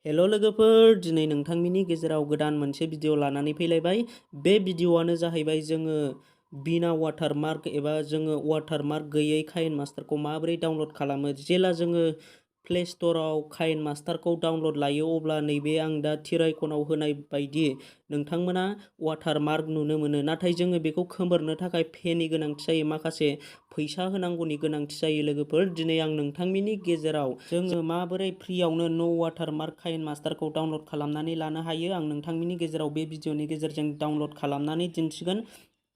हेल' लोगोफोर, दिनै नोंथांमोननि गेजेराव गोदान मोनसे भिडिअ लानानै फैलायबाय। बे भिडिअआनो जाहैबाय जोङो बिना वाटारमार्क एबा जोङो वाटारमार्क गैयै काइनमास्टारखौ माबोरै डाउनलड खालामो। जेला जोङो प्ले स्ट'राव काइनमास्टारखौ डाउनलड लायो अब्ला नैबे आं दा थिर आइकनाव होनाय बायदि नोंथांमोना वाटारमार्क नुनो मोनो। नाथाय जोङो बेखौ खोमोरनो थाखाय पेननि गोनांथि जायो, माखासे फैसा होनांगौनि गोनांथि जायो। लोगोफोर, दिनै आं नोंथांमोननि गेजेराव जोङो माबोरै फ्रियावनो न' वाटारमार्क काइनमास्टारखौ डाउनलड खालामनानै लानो हायो आं नोंथांमोननि गेजेराव बे भिडिअनि गेजेरजों डाउनलड खालामनानै दिन्थिगोन।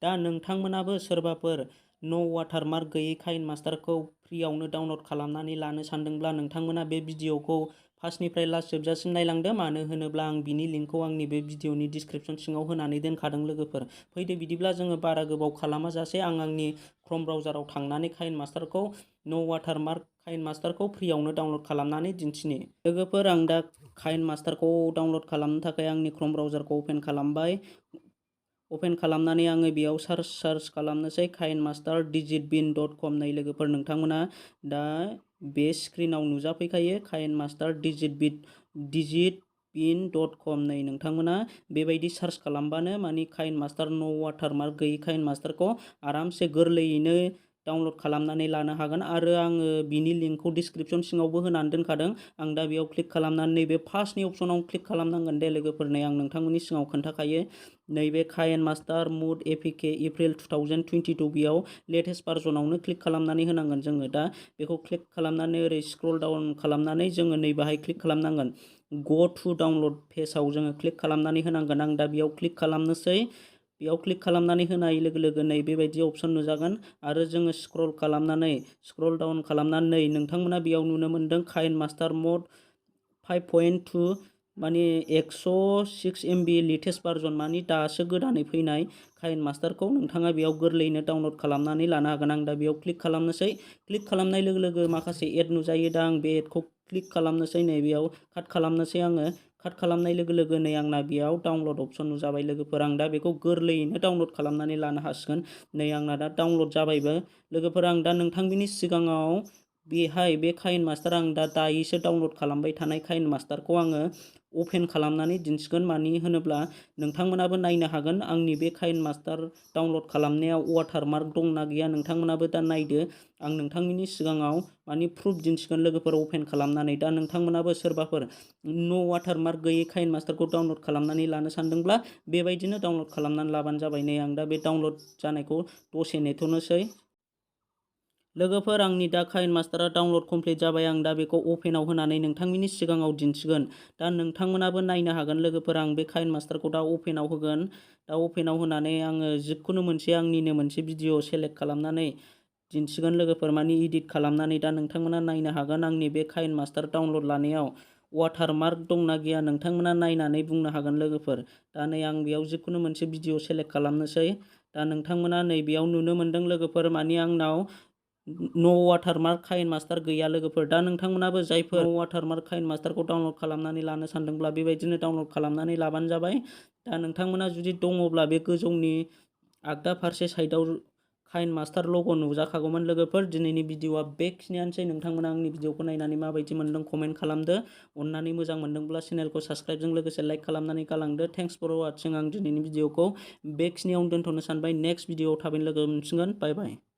दा नोंथांमोनाबो सोरबाफोर न' वाटारमार्क गैयै काइनमास्टारखौ फ्रियावनो डाउनलड खालामनानै लानो सानदोंब्ला नोंथांमोना बे भिडिअखौ फार्स्टनिफ्राय लास्ट जोबजासिम नायलांदो, मानो होनोब्ला आं बिनि लिंकखौ आंनि बे भिडिअनि डिसक्रिपसन सिङाव होनानै दोनखादों। लोगोफोर, फैदो बिदिब्ला जोङो बारा गोबाव खालामाजासे आं आंनि क्रोम ब्राउजाराव थांनानै काइनमास्टारखौ न' वाटारमार्क काइनमास्टारखौ फ्रियावनो डाउनलड खालामनानै दिन्थिनि। लोगोफोर, आं दा काइनमास्टारखौ डाउनलड खालामनो थाखाय आंनि क्रोम ब्राउजारखौ अपेन खालामबाय। अपेन खालामनानै आङो बेयाव सार्च खालामनोसै kainmaster-bin.com। नै लोगोफोर, नोंथांमोना दा बे स्क्रिनाव नुजाफैखायो kainmaster-bin.com। नै नोंथांमोना बेबायदि सार्च खालामबानो मानि काइनमास्टार न' वाटारमार्क गैयै काइनमास्टारखौ आरामसे गोरलैयैनो डाउनलड खालामनानै लानो हागोन। आरो आङो बिनि लिंकखौ डिसक्रिपसन सिङावबो होनानै दोनखादों। आं दा बेयाव क्लिक खालामनानै नैबे फार्स्टनि अपसनाव क्लिक खालामनांगोन दे लोगोफोर। नै आं नोंथांमोननि सिगाङाव खोन्थाखायो, नैबे काइनमास्टार मुड एपिके एप्रिल 2022 बेयाव लेटेस्ट भार्जनावनो क्लिक खालामनानै होनांगोन जोङो। दा बेखौ क्लिक खालामनानै ओरै स्क्रल डाउन खालामनानै जोङो नै बाहाय क्लिक खालामनांगोन। गो टु डाउनलड पेजाव जोङो क्लिक खालामनानै होनांगोन। आं दा बेयाव क्लिक खालामनोसै। बेयाव क्लिक खालामनानै होनाय लोगो लोगो नै बेबायदि अपसन नुजागोन। आरो जोङो स्क्रल डाउन खालामनानै नोंथांमोना बेयाव नुनो मोनदों काइनमास्टार मड 5.2 माने 106 MB लेटेस्ट भार्जन, मानि दासो गोदानै फैनाय काइनमास्टारखौ नोंथाङा बेयाव गोरलैयैनो डाउनलड खालामनानै लानो हागोन। आं दा बेयाव क्लिक खालामनोसै। क्लिक खालामनाय लोगो लोगो माखासे एड नुजायो। दा आं बे एडखौ क्लिक खालामनोसै। नै बेयाव काट खालामनोसै आङो। काट खालामनाय लोगो लोगो नै आंना बेयाव डाउनलड अपसन नुजाबाय। लोगोफोर, आं दा बेखौ गोरलैयैनो डाउनलड खालामनानै लानो हासिगोन। नै आंना दा डाउनलड जाबायबो। लोगोफोर, आं दा नोंथांमोननि सिगाङाव बेहाय बे काइनमास्टार आं दायोसो डाउनलड खालामबाय थानाय काइनमास्टारखौ आङो अपेन खालामनानै दिन्थिगोन। मानो होनोब्ला नोंथांमोनाबो नायनो हागोन आंनि बे काइनमास्टार डाउनलड खालामनायाव वाटारमार्क दंना गैया। नोंथांमोनाबो दा नायदो। आं नोंथांमोननि सिगाङाव मानि प्रुफ दिन्थिगोन लोगोफोर अपेन खालामनानै। दा नोंथांमोनाबो सोरबाफोर न' वाटारमार्क गैयै काइनमास्टारखौ डाउनलड खालामनानै लानो सानदोंब्ला बेबायदिनो डाउनलड खालामनानै लाबानो जाबाय। नै आं दा बे डाउनलड जानायखौ दसे नेथ'नोसै। लोगोफोर, आंनि दा काइनमास्टारा डाउनलड कमप्लिट जाबाय। आं दा बेखौ अपेनाव होनानै नोंथांमोननि सिगाङाव दिन्थिगोन। दा नोंथांमोनाबो नायनो हागोन। लोगोफोर, आं बे काइनमास्टारखौ दा अपेनाव होगोन। दा अपेनाव होनानै आङो जिखुनु आंनिनो मोनसे भिडिअ सेलेक्ट खालामनानै दिन्थिगोन। लोगोफोर, मानि इडिट खालामनानै दा नोंथांमोना नायनो हागोन आंनि बे काइनमास्टार डाउनलड लानायाव वाटारमार्क दंना गैया। नोंथांमोना नायनानै बुंनो हागोन। लोगोफोर, दा नै आं बेयाव जिखुनु मोनसे भिडिअ सेलेक्ट खालामनोसै। दा नोंथांमोना नै बेयाव नुनो मोनदों लोगोफोर, मानि आंनाव न' वाटारमार्क काइनमास्टार गैया। लोगोफोर, दा नोंथांमोनाबो जायफोर न' वाटारमार्क काइनमास्टारखौ डाउनलड खालामनानै लानो सानदोंब्ला बेबायदिनो डाउनलड खालामनानै लाबानो जाबाय। दा नोंथांमोना जुदि दङब्ला बे गोजौनि आगदा फारसे साइडआव काइनमास्टार लग' नुजाखागौमोन। लोगोफोर, दिनैनि भिडिअआ बेखिनियानोसै। नोंथांमोना आंनि भिडिअखौ नायनानै माबायदि मोनदों कमेन्ट खालामदो। अननानै मोजां मोनदोंब्ला चेनेलखौ साबस्क्राइबजों लोगोसे लाइक खालामनानै गालांदो। Thanks four वाचिं। आं दिनैनि भिडिअखौ बेखिनियावनो दोनथ'नो सानबाय। नेक्स्ट भिडिअआव थाबैनो लोगो मोनफिनगोन। बाय बाय।